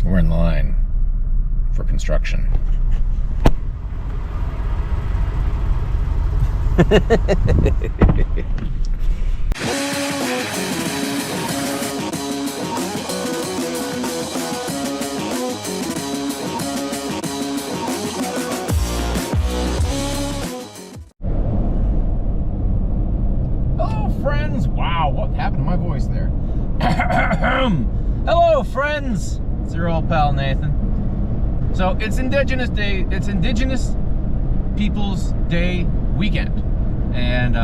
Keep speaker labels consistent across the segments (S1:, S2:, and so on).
S1: We're in line for construction. Hello, friends. Wow, what happened to my voice there? Hello, friends. It's your old pal Nathan. So it's Indigenous Day. It's Indigenous Peoples Day weekend, and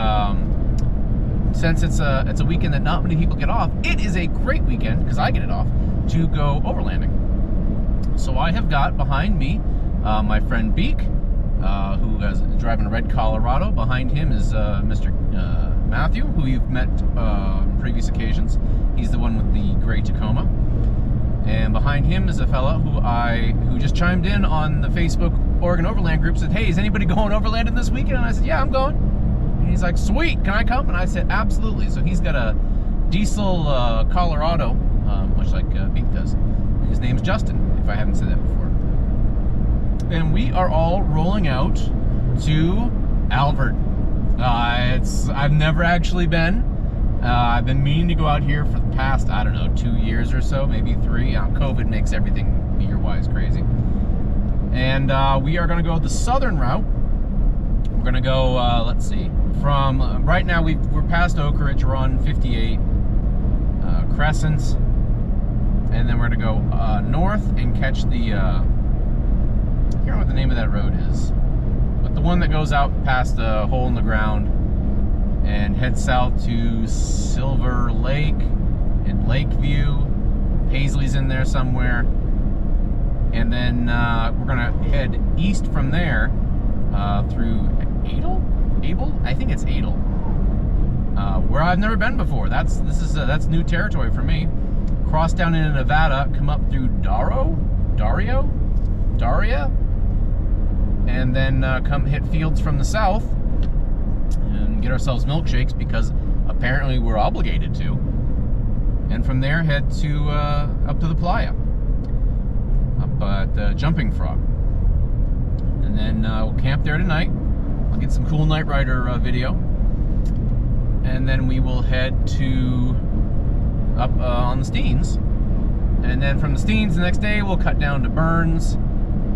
S1: since it's a weekend that not many people get off, it is a great weekend because I get it off to go overlanding. So I have got behind me my friend Beak, who is driving a red Colorado. Behind him is Mr. Matthew, who you've met on previous occasions. He's the one with the gray Tacoma. And behind him is a fella who just chimed in on the Facebook Oregon Overland group, said, "Hey, is anybody going overlanding this weekend?" And I said, "Yeah, I'm going." And he's like, "Sweet, can I come?" And I said, "Absolutely." So he's got a diesel Colorado, much like Beak does. His name's Justin, if I haven't said that before. And we are all rolling out to Alvord. I've never actually been. I've been meaning to go out here for the past, 2 years or so, maybe 3. COVID makes everything beer-wise crazy. And we are going to go the southern route. We're going to go, let's see, from, right now we're past Oak Ridge, we're on 58, Crescent, and then we're going to go north and catch the, I can't remember what the name of that road is, but the one that goes out past the hole in the ground and head south to Silver Lake and Lakeview. Paisley's in there somewhere. And then we're gonna head east from there through Able? I think it's Adel, where I've never been before. That's new territory for me. Cross down into Nevada, come up through Daria, and then come hit fields from the south and get ourselves milkshakes because apparently we're obligated to. And from there head to up to the Playa, up at Jumping Frog, and then we'll camp there tonight. I'll get some cool Night Rider video, and then we will head to up on the Steens, and then from the Steens the next day we'll cut down to Burns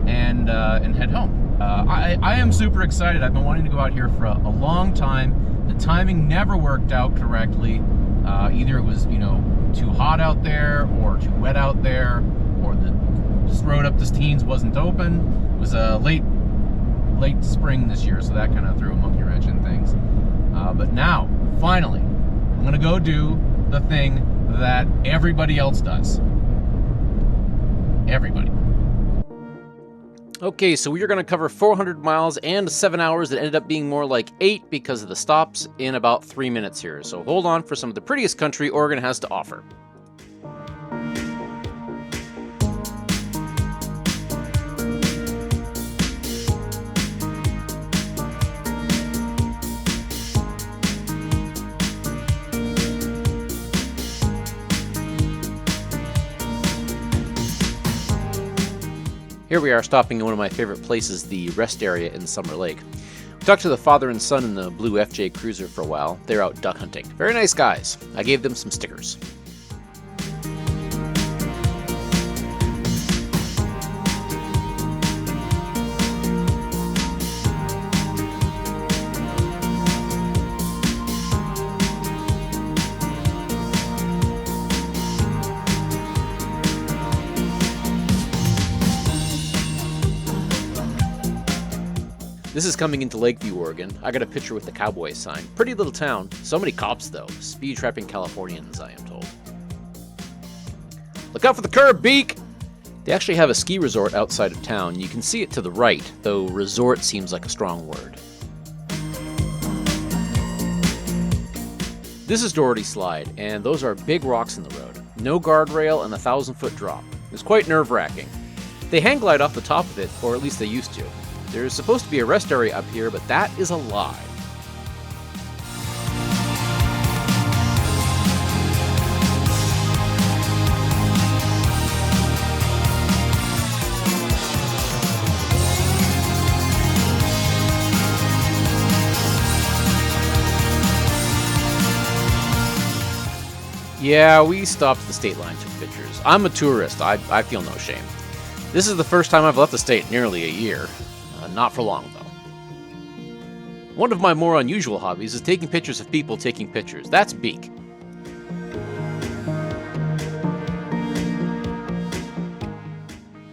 S1: and head home. I am super excited. I've been wanting to go out here for a long time. The timing never worked out correctly. Either it was, too hot out there, or too wet out there, or the road up to Steens wasn't open. It was late spring this year, so that kind of threw a monkey wrench in things. But now, finally, I'm gonna go do the thing that everybody else does. Everybody. Okay, so we are going to cover 400 miles and 7 hours that ended up being more like 8 because of the stops in about 3 minutes here. So hold on for some of the prettiest country Oregon has to offer. Here we are stopping in one of my favorite places, the rest area in Summer Lake. We talked to the father and son in the blue FJ Cruiser for a while. They're out duck hunting. Very nice guys. I gave them some stickers. This is coming into Lakeview, Oregon. I got a picture with the cowboy sign. Pretty little town. So many cops, though. Speed trapping Californians, I am told. Look out for the curb, Beak! They actually have a ski resort outside of town. You can see it to the right, though resort seems like a strong word. This is Doherty Slide, and those are big rocks in the road. No guardrail and a 1,000-foot drop. It's quite nerve-wracking. They hang glide off the top of it, or at least they used to. There's supposed to be a rest area up here, but that is a lie.
S2: Yeah, we stopped at the state line, took pictures. I'm a tourist. I feel no shame. This is the first time I've left the state in nearly a year. Not for long, though. One of my more unusual hobbies is taking pictures of people taking pictures. That's beak.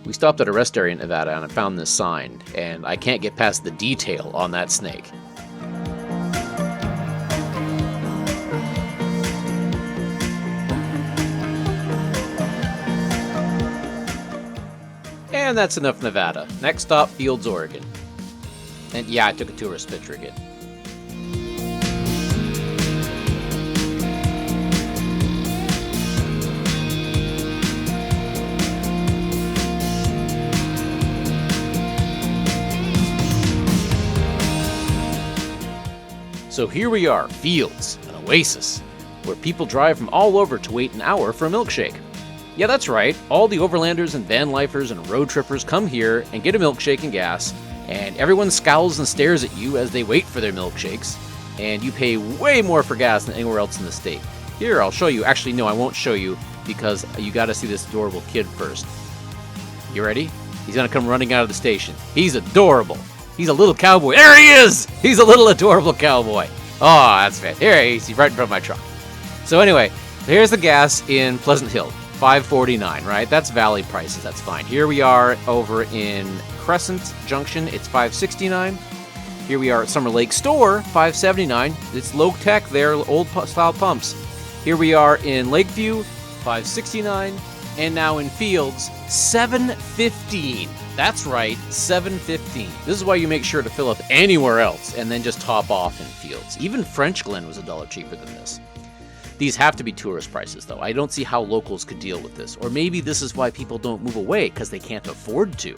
S2: We stopped at a rest area in Nevada and I found this sign, and I can't get past the detail on that snake. And that's enough Nevada. Next stop, Fields, Oregon. And yeah, I took a tourist picture again. So here we are, Fields, an oasis, where people drive from all over to wait an hour for a milkshake. Yeah, that's right, all the overlanders and van lifers and road trippers come here and get a milkshake and gas, and everyone scowls and stares at you as they wait for their milkshakes, and you pay way more for gas than anywhere else in the state. Here, I'll show you. Actually, no, I won't show you, because you gotta see this adorable kid first. You ready? He's gonna come running out of the station. He's adorable. He's a little cowboy. There he is! He's a little adorable cowboy. Oh, that's fantastic. Here he is. He's right in front of my truck. So anyway, here's the gas in Pleasant Hill. $5.49, right? That's valley prices. That's fine. Here we are over in Crescent Junction. It's $5.69. Here we are at Summer Lake Store. $5.79. It's low tech there, old style pumps. Here we are in Lakeview. $5.69. And now in Fields, $7.15. That's right, $7.15. This is why you make sure to fill up anywhere else and then just top off in Fields. Even French Glen was $1 cheaper than this. These have to be tourist prices, though. I don't see how locals could deal with this. Or maybe this is why people don't move away, because they can't afford to.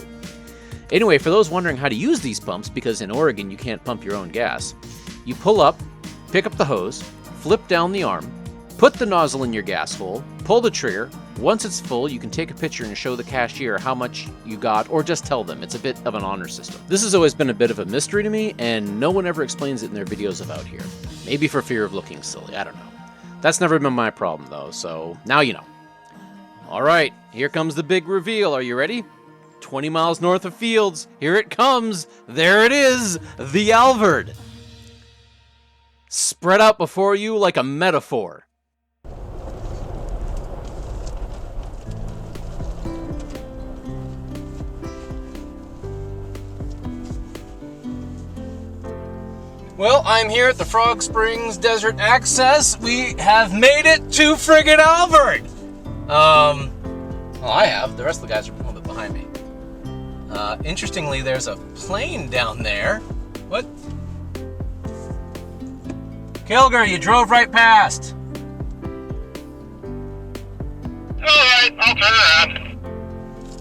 S2: Anyway, for those wondering how to use these pumps, because in Oregon you can't pump your own gas, you pull up, pick up the hose, flip down the arm, put the nozzle in your gas hole, pull the trigger. Once it's full, you can take a picture and show the cashier how much you got, or just tell them. It's a bit of an honor system. This has always been a bit of a mystery to me, and no one ever explains it in their videos about here. Maybe for fear of looking silly, I don't know. That's never been my problem, though, so now you know. All right, here comes the big reveal. Are you ready? 20 miles north of Fields. Here it comes. There it is, the Alvord. Spread out before you like a metaphor.
S1: Well, I'm here at the Frog Springs Desert Access. We have made it to friggin' Alvord! Well, I have. The rest of the guys are a little bit behind me. Interestingly, there's a plane down there. What? Kilger, you drove right past.
S3: Alright, I'll turn around.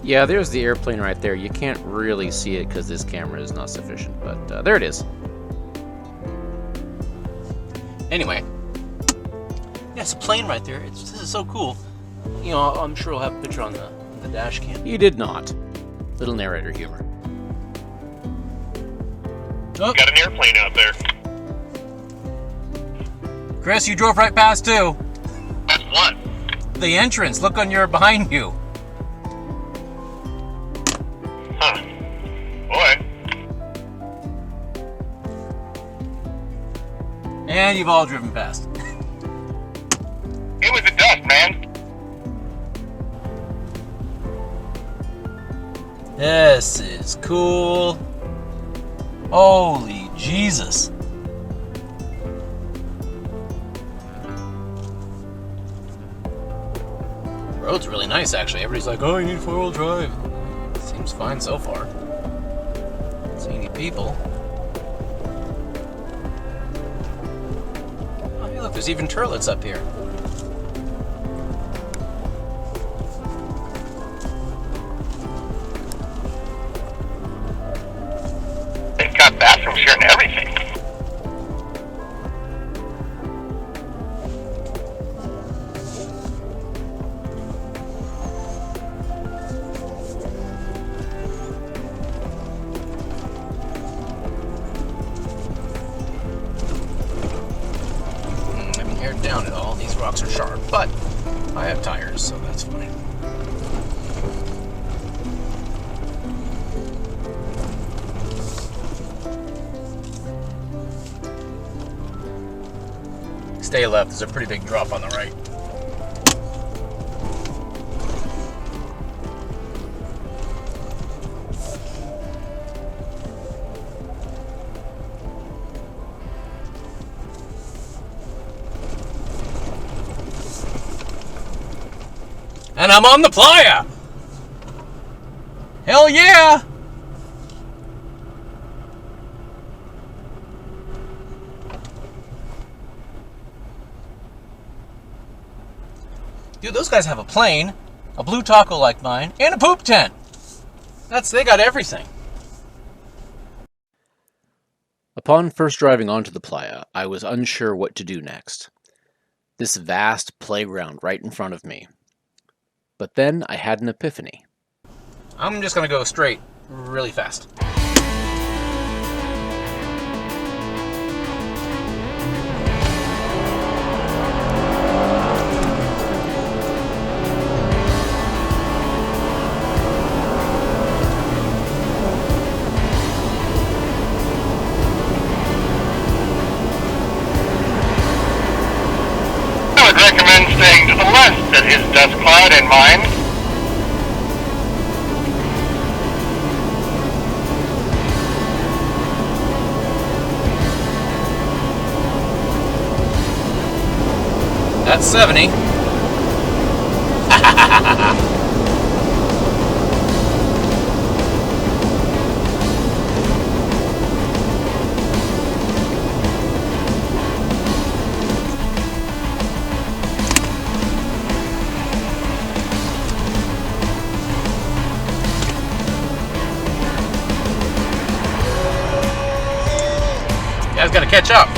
S2: Yeah, there's the airplane right there. You can't really see it because this camera is not sufficient, but there it is.
S1: Anyway, yeah, it's a plane right there. This is so cool. You know, I'm sure I'll have a picture on the dash cam.
S2: You did not. Little narrator humor.
S1: Oh.
S3: Got an airplane out there.
S1: Chris, you drove right past too.
S3: That's what?
S1: The entrance. Look on your behind you.
S3: Huh. Boy.
S1: And you've all driven past.
S3: It was the dust, man.
S1: This is cool. Holy Jesus. The road's really nice, actually. Everybody's like, oh, you need 4-wheel drive. Seems fine so far. Don't see any people. Oh, hey, look, there's even turtlets up here.
S3: They've got bathrooms here and everything.
S1: I haven't aired down at all. These rocks are sharp, but I have tires, so that's fine. Stay left. There's a pretty big drop on the right. And I'm on the Playa! Hell yeah! Dude, those guys have a plane, a blue taco like mine, and a poop tent. They got everything.
S2: Upon first driving onto the Playa, I was unsure what to do next. This vast playground right in front of me. But then I had an epiphany.
S1: I'm just gonna go straight really fast.
S3: I would recommend staying to the left of his dust cloud in mind.
S1: That's 70. You guys gotta catch up.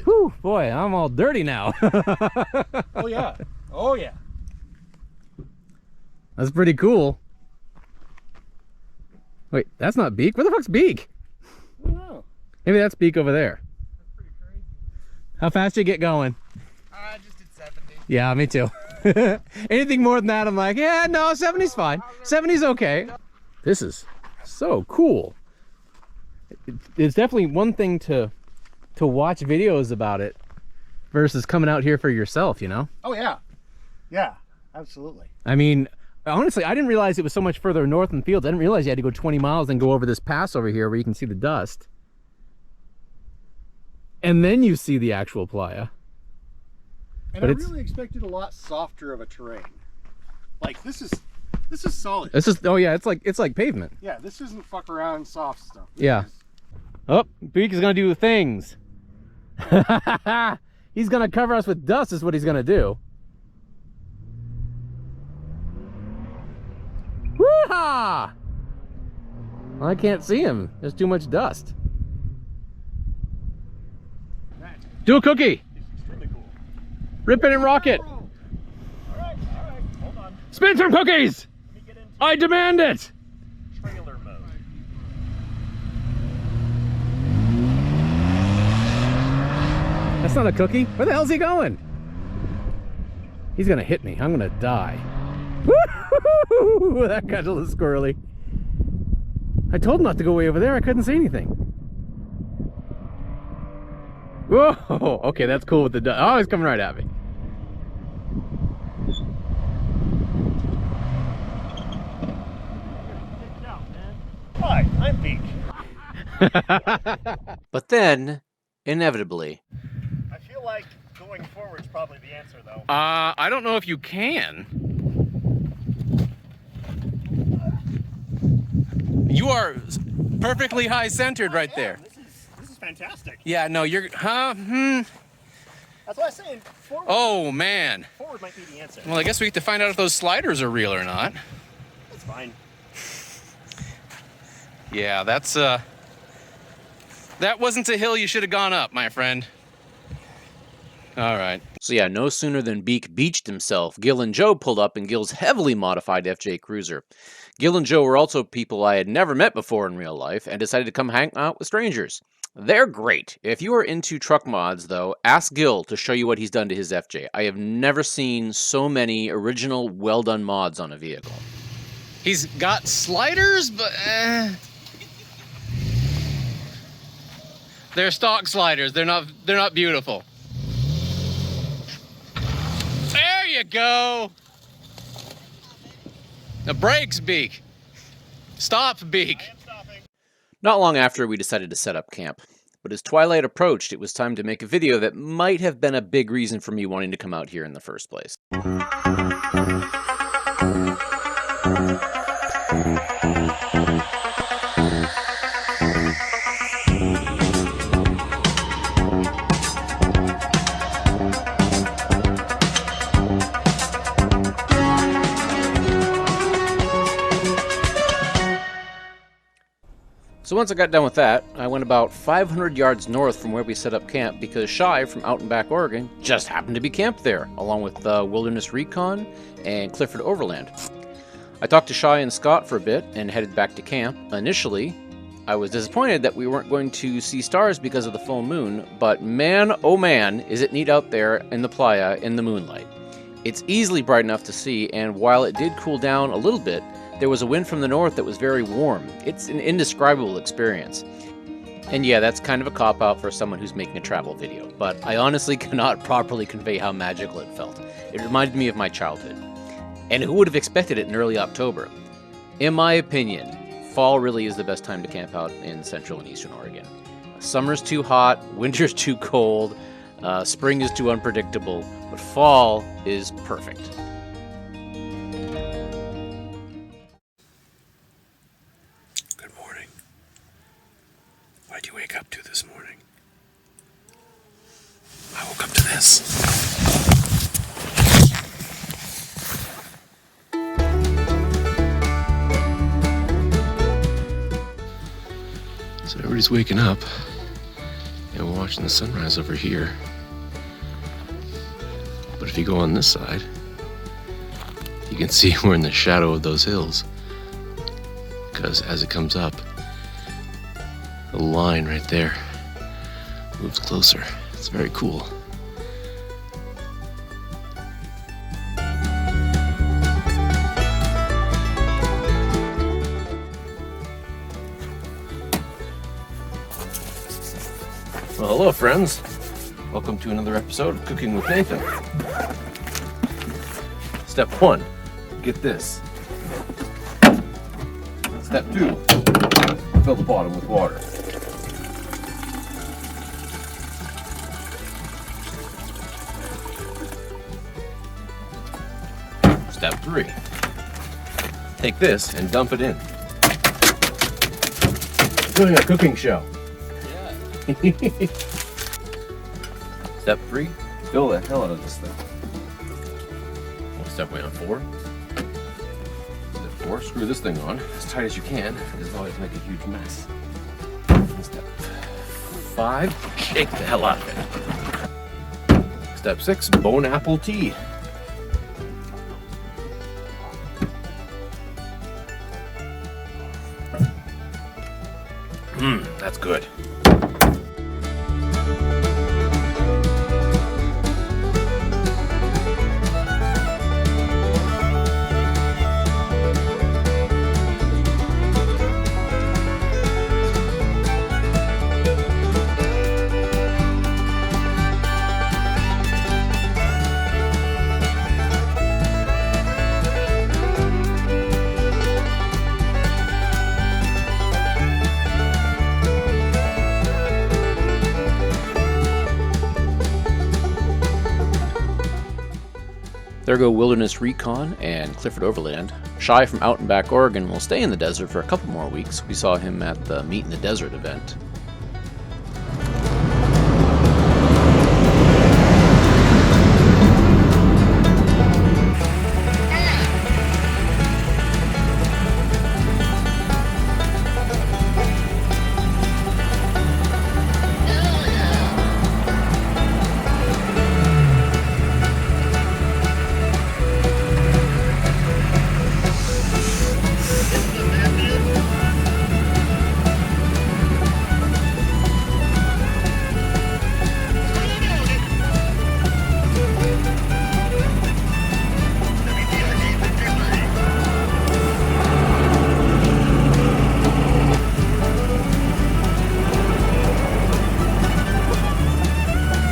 S4: Whew, boy, I'm all dirty now.
S5: Oh yeah. Oh yeah.
S4: That's pretty cool. Wait, that's not Beak. Where the fuck's Beak?
S5: I don't know.
S4: Maybe that's Beak over there.
S5: That's pretty crazy.
S4: How fast you get going?
S5: I just did 70.
S4: Yeah, me too. Anything more than that, I'm like, yeah, no, 70's fine. 70's okay. This is so cool. It's definitely one thing to watch videos about it versus coming out here for yourself, you know?
S5: Oh yeah. Yeah, absolutely.
S4: I mean, honestly, I didn't realize it was so much further north in the fields. I didn't realize you had to go 20 miles and go over this pass over here where you can see the dust. And then you see the actual Playa.
S5: And
S4: But
S5: I
S4: it's-
S5: really expected a lot softer of a terrain. Like this is solid.
S4: This is, oh yeah, it's like pavement.
S5: Yeah, this isn't fuck around soft stuff. This
S4: Yeah.
S5: is-
S4: Oh, Beak is gonna do things. He's gonna cover us with dust is what he's gonna do. Woo-ha! I can't see him. There's too much dust. Do a cookie.
S5: Extremely cool.
S4: Rip it and rock it.
S5: All right, hold on.
S4: Spin some cookies.
S5: Let me get into
S4: I demand it.
S5: trailer mode.
S4: That's not a cookie. Where the hell's he going? He's gonna hit me. I'm gonna die. Woo-hoo-hoo-hoo! That got a little squirrely. I told him not to go way over there. I couldn't see anything. Whoa! Okay, that's cool with the dust. Oh, he's coming right at me.
S5: Hi, I'm Beak.
S2: But then, inevitably,
S5: I feel like going forward's probably the answer, though.
S4: I don't know if you can. You are perfectly high centered right there.
S5: This is fantastic.
S4: Yeah, no, you're,
S5: That's why I'm saying forward.
S4: Oh, man.
S5: Forward might be the answer.
S4: Well, I guess we have to find out if those sliders are real or not.
S5: That's fine.
S4: Yeah, that's, that wasn't a hill you should have gone up, my friend. All right.
S2: so yeah, no sooner than Beak beached himself, Gil and Joe pulled up in Gil's heavily modified FJ Cruiser. Gil and Joe were also people I had never met before in real life and decided to come hang out with strangers. They're great. If you are into truck mods, though, ask Gil to show you what he's done to his FJ. I have never seen so many original, well-done mods on a vehicle.
S4: He's got sliders, but they're stock sliders. They're not beautiful. There you go. The brakes, Beak. Stop, Beak.
S2: Not long after, we decided to set up camp. But as twilight approached, it was time to make a video that might have been a big reason for me wanting to come out here in the first place. So once I got done with that, I went about 500 yards north from where we set up camp because Shai from Out and Back, Oregon just happened to be camped there, along with Wilderness Recon and Clifford Overland. I talked to Shai and Scott for a bit and headed back to camp. Initially, I was disappointed that we weren't going to see stars because of the full moon, but man, oh man, is it neat out there in the Playa in the moonlight. It's easily bright enough to see, and while it did cool down a little bit, there was a wind from the north that was very warm. It's an indescribable experience. And yeah, that's kind of a cop-out for someone who's making a travel video, but I honestly cannot properly convey how magical it felt. It reminded me of my childhood. And who would have expected it in early October? In my opinion, fall really is the best time to camp out in Central and Eastern Oregon. Summer's too hot, winter's too cold, spring is too unpredictable, but fall is perfect.
S4: Good morning. Why'd you wake up to this morning? I woke up to this. So everybody's waking up and we're watching the sunrise over here. But if you go on this side, you can see we're in the shadow of those hills. Because as it comes up, the line right there moves closer. It's very cool. Well, hello friends. Welcome to another episode of Cooking with Nathan. Step 1, get this. Step 2, fill the bottom with water. Step 3, take this and dump it in. We're doing a cooking show. Yeah. Step 3, fill the hell out of this thing. Step 4. Step 4, screw this thing on as tight as you can, because it'll always make a huge mess. And step 5, shake the hell out of it. Step 6, bone apple tea. That's good.
S2: There go Wilderness Recon and Clifford Overland. Shy from Out and Back Oregon will stay in the desert for a couple more weeks. We saw him at the Meet in the Desert event.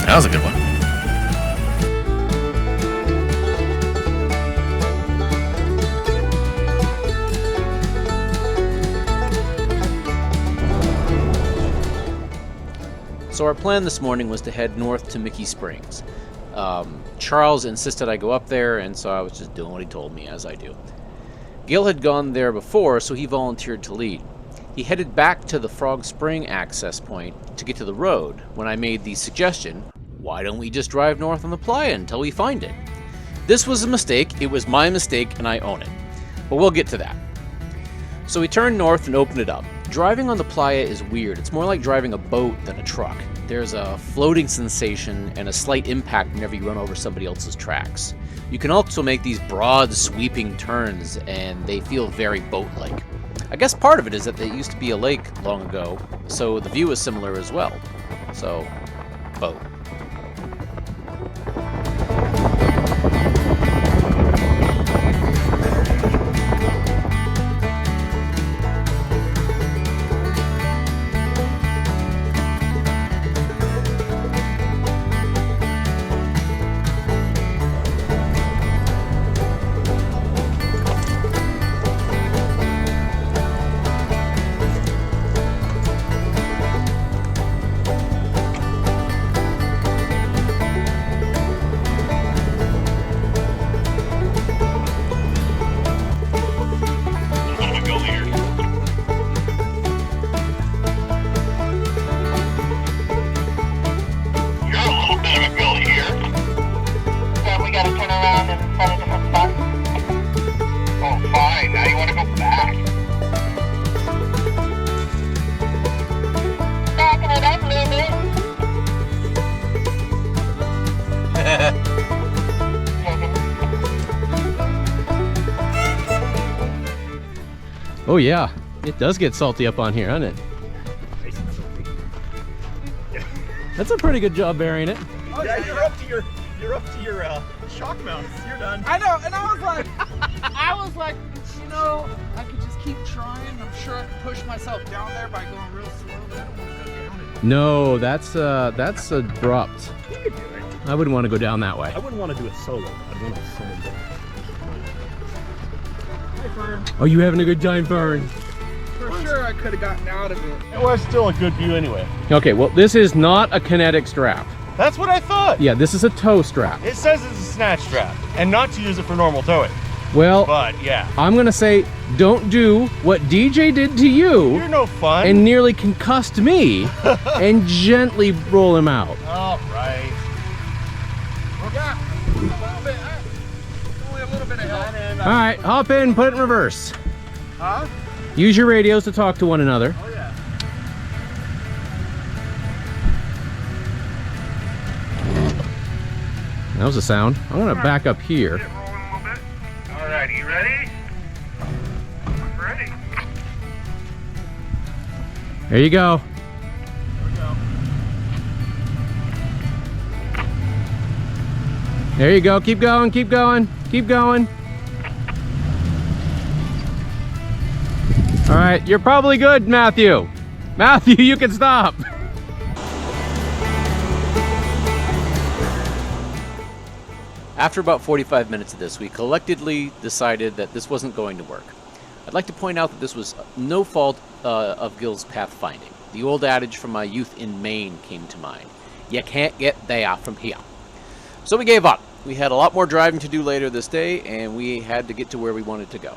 S4: That was a good one.
S2: So our plan this morning was to head north to Mickey Springs. Charles insisted I go up there, and so I was just doing what he told me, as I do. Gil had gone there before, so he volunteered to lead. He headed back to the Frog Spring access point to get to the road when I made the suggestion, why don't we just drive north on the Playa until we find it? This was a mistake, it was my mistake, and I own it. But we'll get to that. So we turned north and opened it up. Driving on the Playa is weird. It's more like driving a boat than a truck. There's a floating sensation and a slight impact whenever you run over somebody else's tracks. You can also make these broad, sweeping turns, and they feel very boat-like. I guess part of it is that there used to be a lake long ago, so the view is similar as well. So, boat.
S4: Oh yeah, it does get salty up on here, doesn't it? That's a pretty good job burying it.
S5: Oh, yeah, you're up to your shock mounts. You're done.
S6: I know, and I was like, you know, I could just keep trying. I'm sure I could push myself down there by going real slow, but I don't want to go down it.
S4: No, that's abrupt.
S5: You could do it.
S4: I wouldn't want to go down that way.
S5: I wouldn't want to do it solo. I'd want to solo. Hi, Fern.
S4: Oh, you having a good time, Fern?
S6: For sure, I could have gotten out of it.
S5: It was still a good view anyway.
S4: Okay, well, this is not a kinetic strap.
S5: That's what I thought.
S4: Yeah, this is a tow strap.
S5: It says it's a snatch strap, and not to use it for normal towing.
S4: Well,
S5: But yeah,
S4: I'm gonna say, don't do what DJ did to you
S5: you're no fun.
S4: and nearly concussed me, and gently roll him out.
S5: All right.
S6: Yeah, a little bit. Only a little bit of help.
S4: All right, hop in, put it in reverse.
S6: Huh?
S4: Use your radios to talk to one another.
S6: Oh yeah.
S4: That was a sound. I'm gonna back up here.
S3: Get it rolling a little bit. All right, you ready? I'm ready.
S4: There you go. There you go. Keep going, keep going, keep going. All right, you're probably good, Matthew. Matthew, you can stop.
S2: After about 45 minutes of this, we collectively decided that this wasn't going to work. I'd like to point out that this was no fault of Gil's pathfinding. The old adage from my youth in Maine came to mind. You can't get there from here. So we gave up. We had a lot more driving to do later this day, and we had to get to where we wanted to go.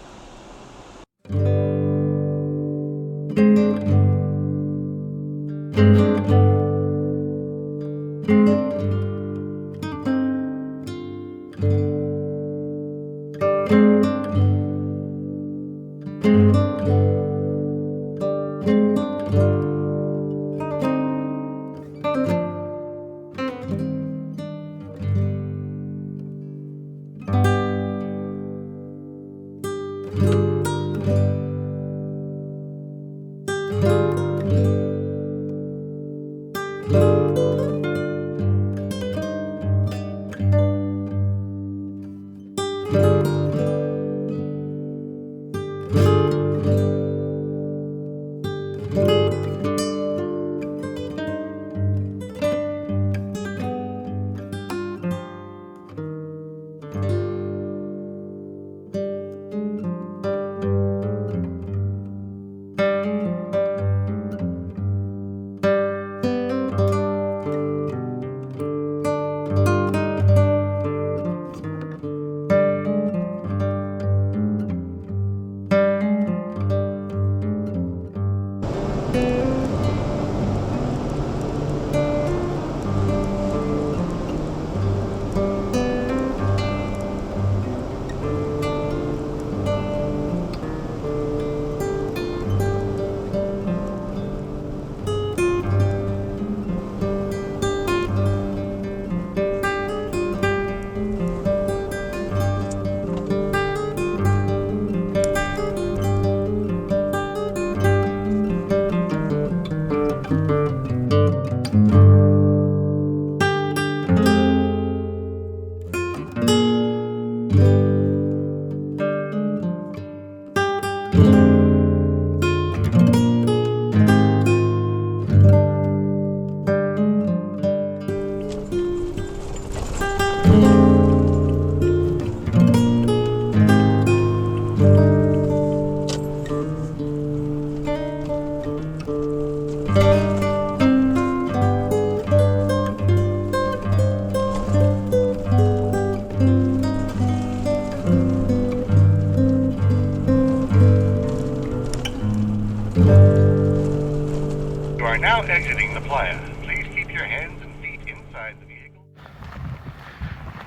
S3: You are now exiting the Playa. Please keep your hands and feet inside the vehicle.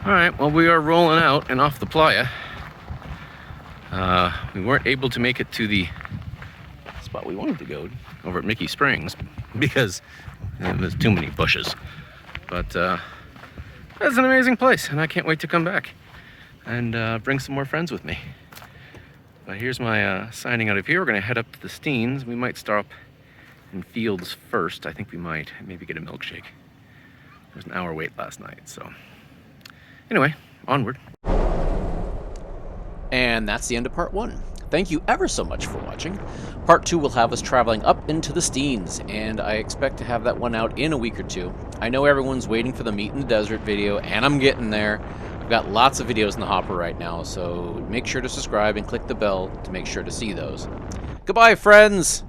S4: Alright, well, we are rolling out and off the Playa. We weren't able to make it to the spot we wanted to go over at Mickey Springs because there's too many bushes. But that's an amazing place, and I can't wait to come back and bring some more friends with me. But here's my signing out of here. We're going to head up to the Steens. We might stop in Fields first. I think we might. Maybe get a milkshake. There was an hour wait last night, so... Anyway, onward.
S2: And that's the end of part 1. Thank you ever so much for watching. Part 2 will have us traveling up into the Steens, and I expect to have that one out in a week or two. I know everyone's waiting for the Meet in the Desert video, and I'm getting there. I've got lots of videos in the hopper right now, so make sure to subscribe and click the bell to make sure to see those. Goodbye, friends!